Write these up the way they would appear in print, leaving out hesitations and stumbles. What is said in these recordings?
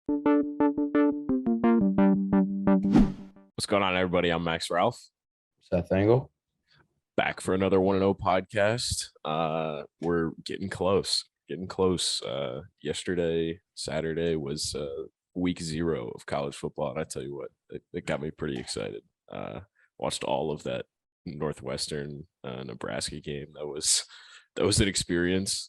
What's going on, everybody? I'm Max Ralph, Seth Engle. back for another 1-0 podcast. We're getting close. Yesterday, Saturday, was week 0 of college football, and I tell you what, it got me pretty excited. Watched all of that Northwestern Nebraska game. That was an experience.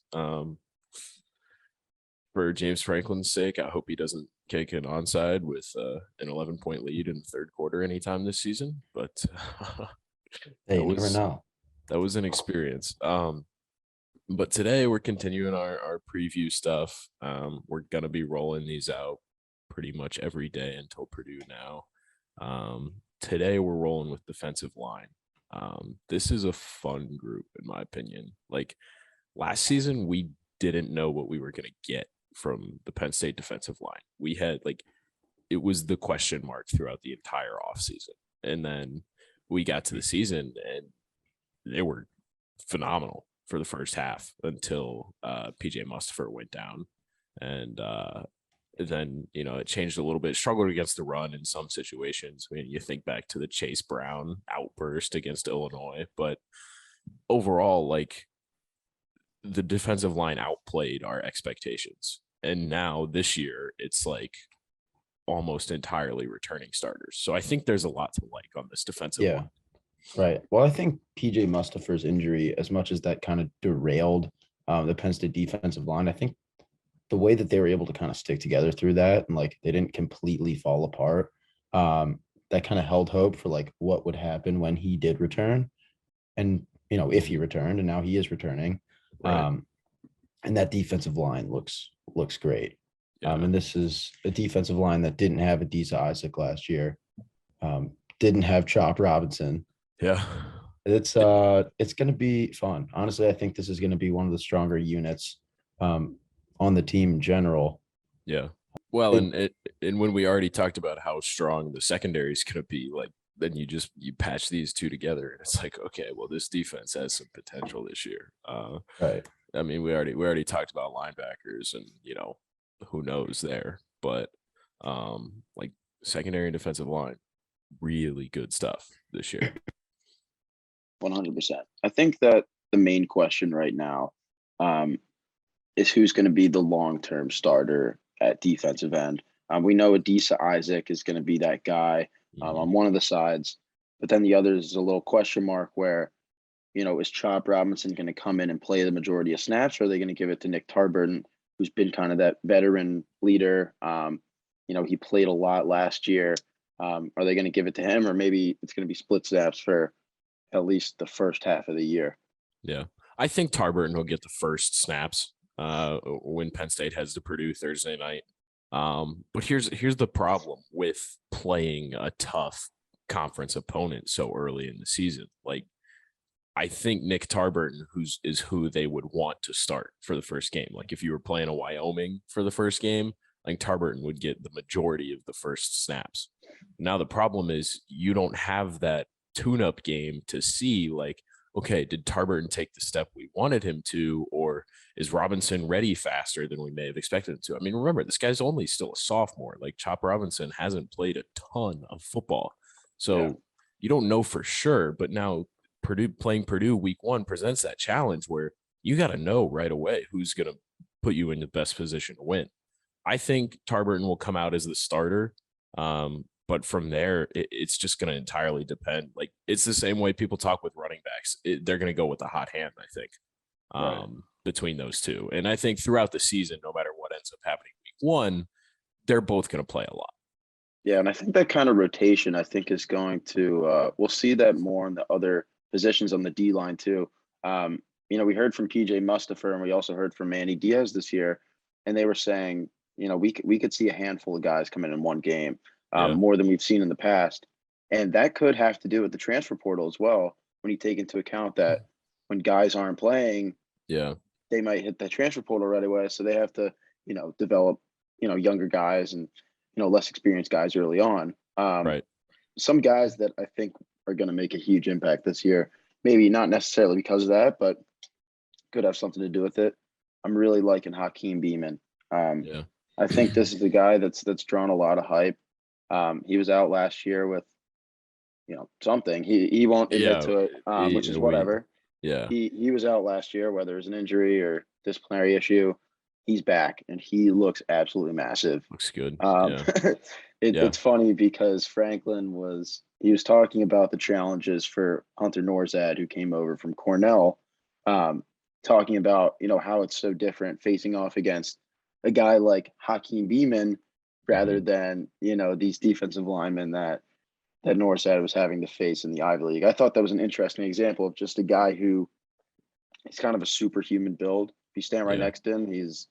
For James Franklin's sake, I hope he doesn't kick an onside with an 11-point lead in the third quarter anytime this season. But Hey, you never know. that was an experience. But today we're continuing our preview stuff. We're gonna be rolling these out pretty much every day until Purdue now. Today we're rolling with defensive line. This is a fun group, in my opinion. Like last season, we didn't know what we were gonna get from the Penn State defensive line. We had it was the question mark throughout the entire offseason. And then we got to the season and they were phenomenal for the first half until PJ Mustipher went down. And then, it changed a little bit, struggled against the run in some situations. I mean, you think back to the Chase Brown outburst against Illinois, but overall, the defensive line outplayed our expectations. And now this year, it's almost entirely returning starters. So I think there's a lot to like on this defensive line. Right. Well, I think PJ Mustipher's injury, as much as that kind of derailed the Penn State defensive line, I think the way that they were able to kind of stick together through that and they didn't completely fall apart, that kind of held hope for what would happen when he did return. And, if he returned, and now he is returning. Right. And that defensive line looks great. Yeah. And this is a defensive line that didn't have Adisa Isaac last year, didn't have Chop Robinson. Yeah. It's going to be fun. Honestly, I think this is going to be one of the stronger units on the team in general. Yeah. Well, and when we already talked about how strong the secondary is going to be, then you patch these two together and it's okay, well, this defense has some potential this year. Right. I mean, we already talked about linebackers and, who knows there, but secondary and defensive line, really good stuff this year. 100%. I think that the main question right now is who's going to be the long-term starter at defensive end. We know Adisa Isaac is going to be that guy on one of the sides, but then the other is a little question mark where, is Chop Robinson going to come in and play the majority of snaps, or are they going to give it to Nick Tarburton, who's been kind of that veteran leader? He played a lot last year. Are they going to give it to him, or maybe it's going to be split snaps for at least the first half of the year? Yeah. I think Tarburton will get the first snaps when Penn State heads to Purdue Thursday night. But here's the problem with playing a tough conference opponent so early in the season. I think Nick Tarburton, is who they would want to start for the first game. If you were playing a Wyoming for the first game, Tarburton would get the majority of the first snaps. Now the problem is you don't have that tune-up game to see okay, did Tarburton take the step we wanted him to, or is Robinson ready faster than we may have expected him to? I mean, remember, this guy's only still a sophomore. Chop Robinson hasn't played a ton of football. So you don't know for sure, but now playing Purdue week 1 presents that challenge where you got to know right away who's going to put you in the best position to win. I think Tarburton will come out as the starter. But from there, it's just going to entirely depend. It's the same way people talk with running backs. They're going to go with a hot hand, I think, between those two. And I think throughout the season, no matter what ends up happening week 1, they're both going to play a lot. Yeah, and I think that kind of rotation, I think, is going to we'll see that more in the other positions on the D line too. We heard from PJ Mustipher, and we also heard from Manny Diaz this year, and they were saying, we could see a handful of guys come in one game. More than we've seen in the past. And that could have to do with the transfer portal as well, when you take into account that when guys aren't playing, they might hit the transfer portal right away. So they have to, develop, younger guys and, less experienced guys early on. Right. Some guys that I think are going to make a huge impact this year, maybe not necessarily because of that, but could have something to do with it. I'm really liking Hakeem Beamon. I think this is the guy that's drawn a lot of hype. He was out last year with, something. He won't admit Yeah, to it, which is we whatever. yeah, He was out last year, whether it's an injury or disciplinary issue. He's back and he looks absolutely massive. looks good. Um, Yeah, yeah, it's funny because Franklin was talking about the challenges for Hunter Norzad, who came over from Cornell, talking about how it's so different facing off against a guy like Hakeem Beeman rather mhm, than these defensive linemen that Norzad was having to face in the Ivy League. I thought that was an interesting example of just a guy who is kind of a superhuman build. If you stand right yeah. next to him, he's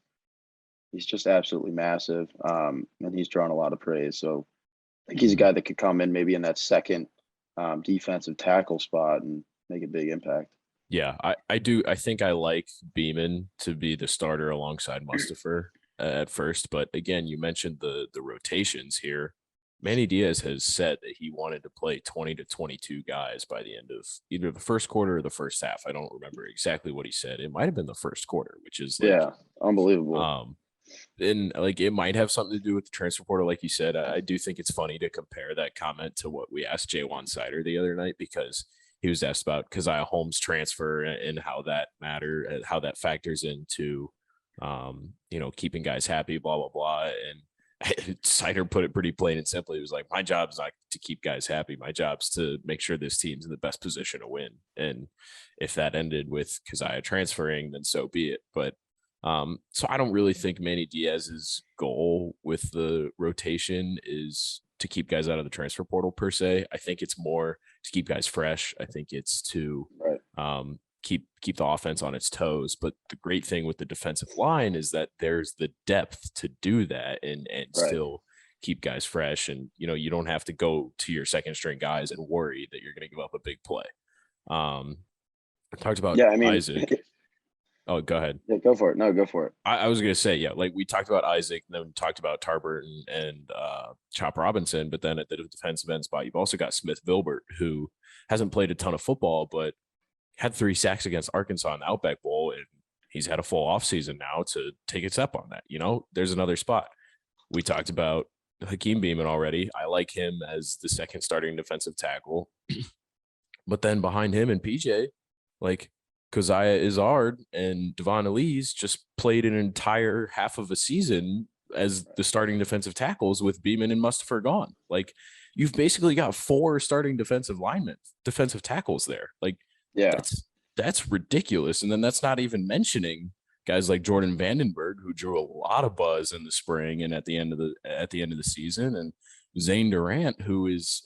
just absolutely massive, and he's drawn a lot of praise. So I think he's a Mhm. guy that could come in maybe in that second defensive tackle spot and make a big impact. Yeah, I do. I think I like Beeman to be the starter alongside Mustafa at first. But again, you mentioned the rotations here. Manny Diaz has said that he wanted to play 20 to 22 guys by the end of either the first quarter or the first half. I don't remember exactly what he said. It might have been the first quarter, which is like Yeah, unbelievable. um and like it might have something to do with the transfer portal, like you said. I do think it's funny to compare that comment to what we asked Jaywan Sider the other night because he was asked about Keziah Holmes' transfer and how that factors into, keeping guys happy, blah blah blah. And Sider put it pretty plain and simple. He was like, "My job's not to keep guys happy. My job's to make sure this team's in the best position to win. And if that ended with Keziah transferring, then so be it." But so I don't really think Manny Diaz's goal with the rotation is to keep guys out of the transfer portal per se. I think it's more to keep guys fresh. I think it's to Right. keep the offense on its toes. But the great thing with the defensive line is that there's the depth to do that and Right. still keep guys fresh. And you don't have to go to your second string guys and worry that you're going to give up a big play. I talked about Yeah, I mean, Isaac. Oh, go ahead. yeah, go for it. No, go for it. I was gonna say, yeah, like we talked about Isaac, and then we talked about Tarbert and Chop Robinson, but then at the defensive end spot, you've also got Smith Vilbert, who hasn't played a ton of football, but had 3 sacks against Arkansas in the Outback Bowl, and he's had a full offseason now to take a step on that. There's another spot. We talked about Hakeem Beeman already. I like him as the second starting defensive tackle, but then behind him and PJ, like Keziah Izzard and Devon Elise just played an entire half of a season as the starting defensive tackles with Beeman and Mustafa gone. Like you've basically got 4 starting defensive tackles there. Like Yeah. that's ridiculous. And then that's not even mentioning guys like Jordan Vandenberg, who drew a lot of buzz in the spring and at the end of the season, and Zane Durant, who is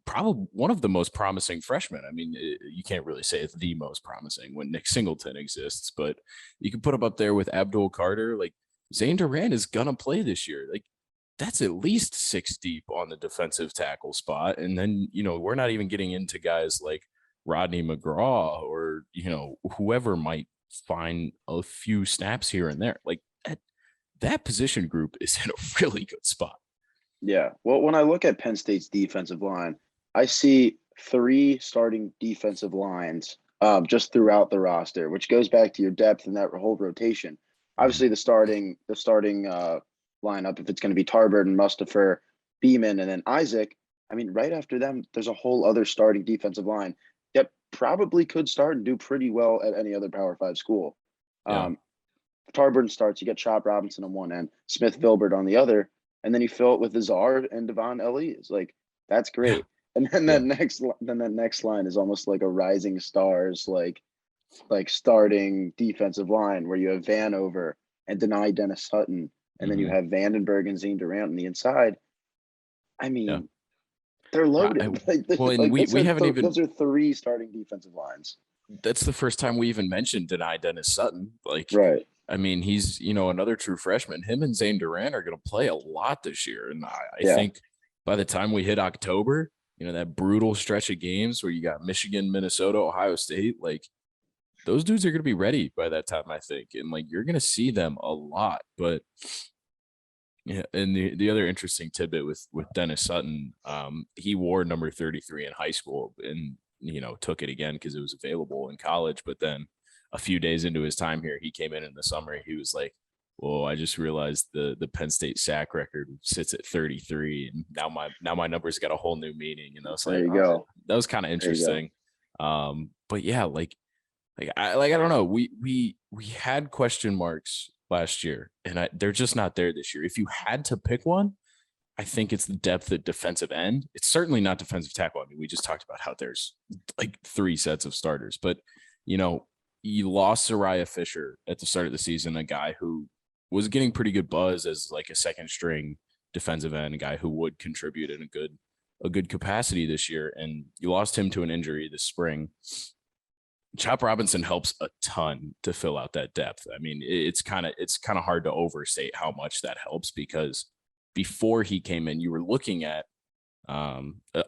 probably one of the most promising freshmen. I mean, you can't really say it's the most promising when Nick Singleton exists, but you can put him up there with Abdul Carter. Like Zane Durant is gonna play this year. Like that's at least 6 deep on the defensive tackle spot, and then we're not even getting into guys like Rodney McGraw or whoever might find a few snaps here and there. Like that position group is in a really good spot. Yeah. Well, when I look at Penn State's defensive line, I see 3 starting defensive lines just throughout the roster, which goes back to your depth and that whole rotation. Mhm. Obviously, the starting lineup, if it's going to be Tarbert and Mustafa, Beeman, and then Isaac. I mean, right after them, there's a whole other starting defensive line that probably could start and do pretty well at any other Power 5 school. Yeah. Um, Tarbert starts, you get Chop Robinson on one end, Smith Vilbert on the other, and then you fill it with Azard and Devon Elise. Like that's Yeah. great. And then Yeah. that next line is almost like a rising stars, like starting defensive line where you have Vanover and Denai Dennis Sutton, and then you Mhm. have Vandenberg and Zane Durant on the inside. I Yeah. mean, they're loaded. Well, and Like we haven't even. those are 3 starting defensive lines. That's the first time we even mentioned Denai Dennis Sutton. Like, Right. I mean, he's another true freshman. Him and Zane Durant are going to play a lot this year, and I Yeah. think by the time we hit October, that brutal stretch of games where you got Michigan, Minnesota, Ohio State, like those dudes are going to be ready by that time, I think, and like you're going to see them a lot. But yeah, and the other interesting tidbit with Dennis Sutton, he wore number 33 in high school and took it again because it was available in college. But then a few days into his time here, he came in the summer. He was like, well, I just realized the Penn State sack record sits at 33, and now my number's got a whole new meaning. And I was There like, you oh, go. that was kind of There you go. interesting. But yeah, I don't know. We had question marks last year, and they're just not there this year. If you had to pick one, I think it's the depth at defensive end. It's certainly not defensive tackle. I mean, we just talked about how there's like 3 sets of starters, but you lost Zariah Fisher at the start of the season, a guy who was getting pretty good buzz as like a second string defensive end, a guy who would contribute in a good capacity this year. And you lost him to an injury this spring. Chop Robinson helps a ton to fill out that depth. I mean, it's kind of hard to overstate how much that helps, because before he came in, you were looking at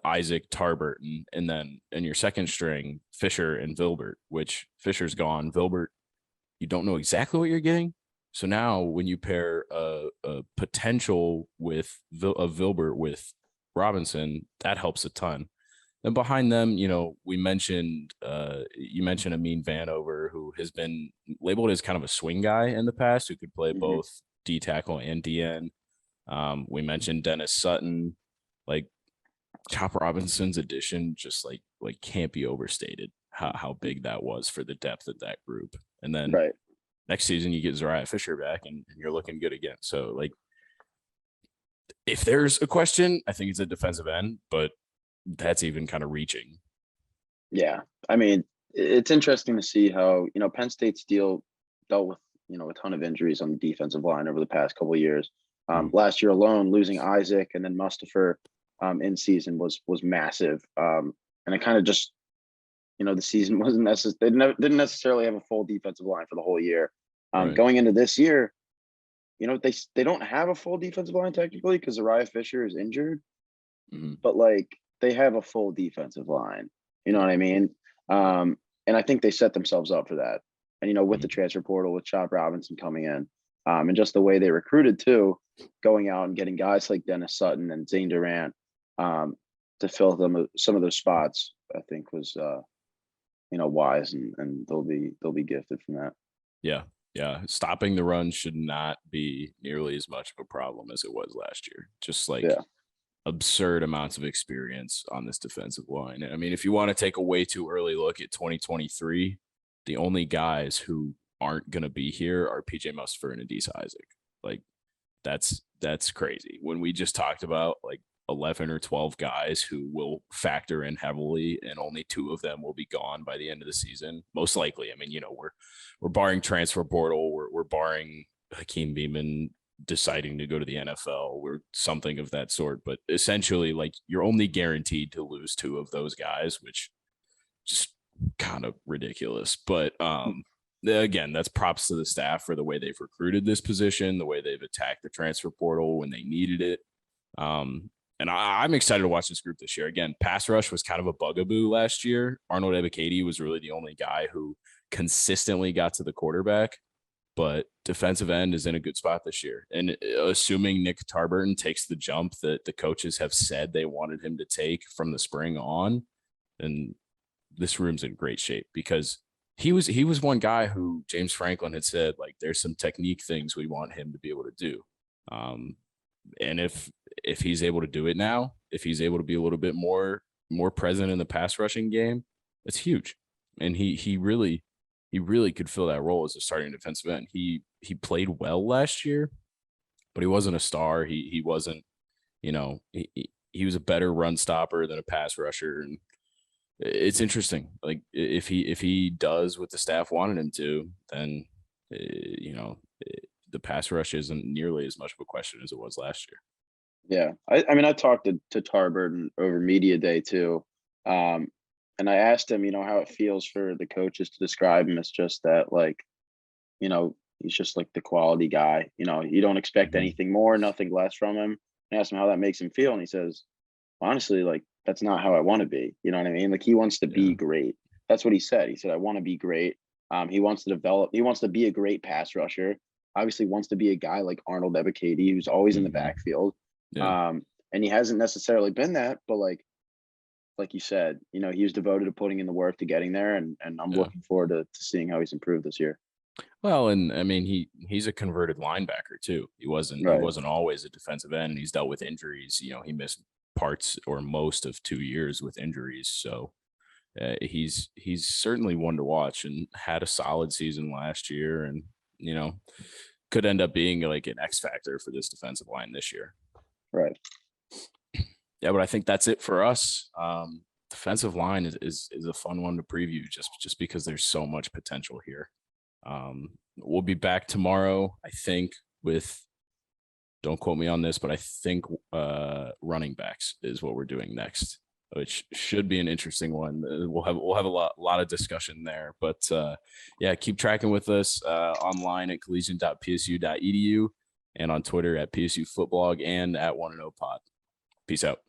Isaac Tarburton, and then in your second string, Fisher and Vilbert, which Fisher's gone. Vilbert, you don't know exactly what you're getting. So now when you pair a potential with Vilbert with Robinson, that helps a ton. And behind them, we mentioned you mentioned Amin Vanover, who has been labeled as kind of a swing guy in the past, who could play both D tackle and DN. We mentioned Dennis Sutton. Like, Chop Robinson's addition just like can't be overstated how big that was for the depth of that group. And then next season you get Zariah Fisher back and you're looking good again. So like, if there's a question, I think it's a defensive end, but that's even kind of reaching. Yeah. I mean, it's interesting to see how, Penn State's dealt with, a ton of injuries on the defensive line over the past couple of years. Last year alone, losing Isaac and then Mustipher in season was massive. And it kind of just, the season wasn't necessary. They didn't necessarily have a full defensive line for the whole year. Going into this year, they don't have a full defensive line technically because Zariah Fisher is injured, but like they have a full defensive line. You know what I mean? And I think they set themselves up for that. And, with the transfer portal, with Chop Robinson coming in, and just the way they recruited too, going out and getting guys like Dennis Sutton and Zane Durant to fill some of those spots, I think was wise, and they'll be gifted from that. Yeah. Stopping the run should not be nearly as much of a problem as it was last year. Just like absurd amounts of experience on this defensive line. I mean, if you want to take a way too early look at 2023, the only guys who aren't going to be here are PJ Mustipher and Adisa Isaac. Like, that's crazy. When we just talked about like 11 or 12 guys who will factor in heavily, and only 2 of them will be gone by the end of the season, most likely. I mean, we're barring transfer portal, we're barring Hakeem Beamon deciding to go to the NFL or something of that sort. But essentially, like, you're only guaranteed to lose 2 of those guys, which just kind of ridiculous. But again, that's props to the staff for the way they've recruited this position, the way they've attacked the transfer portal when they needed it. And I'm excited to watch this group this year. Again, pass rush was kind of a bugaboo last year. Arnold Ebiketie was really the only guy who consistently got to the quarterback, but defensive end is in a good spot this year. And assuming Nick Tarburton takes the jump that the coaches have said they wanted him to take from the spring on, then this room's in great shape, because he was one guy who James Franklin had said, like, there's some technique things we want him to be able to do. And if he's able to do it now, if he's able to be a little bit more present in the pass rushing game, it's huge. And he really could fill that role as a starting defensive end. He played well last year, but he wasn't a star. He wasn't, he was a better run stopper than a pass rusher. And it's interesting. Like, if he does what the staff wanted him to, then the pass rush isn't nearly as much of a question as it was last year. Yeah. I mean, I talked to Tarburton over media day too. And I asked him, how it feels for the coaches to describe him as just that, like, he's just like the quality guy. You don't expect anything more, nothing less from him. I asked him how that makes him feel, and he says, honestly, like, that's not how I want to be. You know what I mean? Like, he wants to be great. That's what he said. He said, I want to be great. He wants to develop. He wants to be a great pass rusher. Obviously wants to be a guy like Arnold Ebiketie, who's always in the backfield. Yeah. And he hasn't necessarily been that, but like you said, he was devoted to putting in the work to getting there. And I'm looking forward to seeing how he's improved this year. Well, and I mean he's a converted linebacker too. He Right. wasn't always a defensive end. He's dealt with injuries. He missed parts or most of 2 years with injuries. So he's certainly one to watch and had a solid season last year, and could end up being like an X factor for this defensive line this year. Right. Yeah, but I think that's it for us. Defensive line is a fun one to preview just because there's so much potential here. We'll be back tomorrow, I think, with, don't quote me on this, but I think running backs is what we're doing next, which should be an interesting one. We'll have a lot of discussion there, but yeah, keep tracking with us online at collegian.psu.edu and on Twitter at PSU Footblog and at 1-0 Pod. Peace out.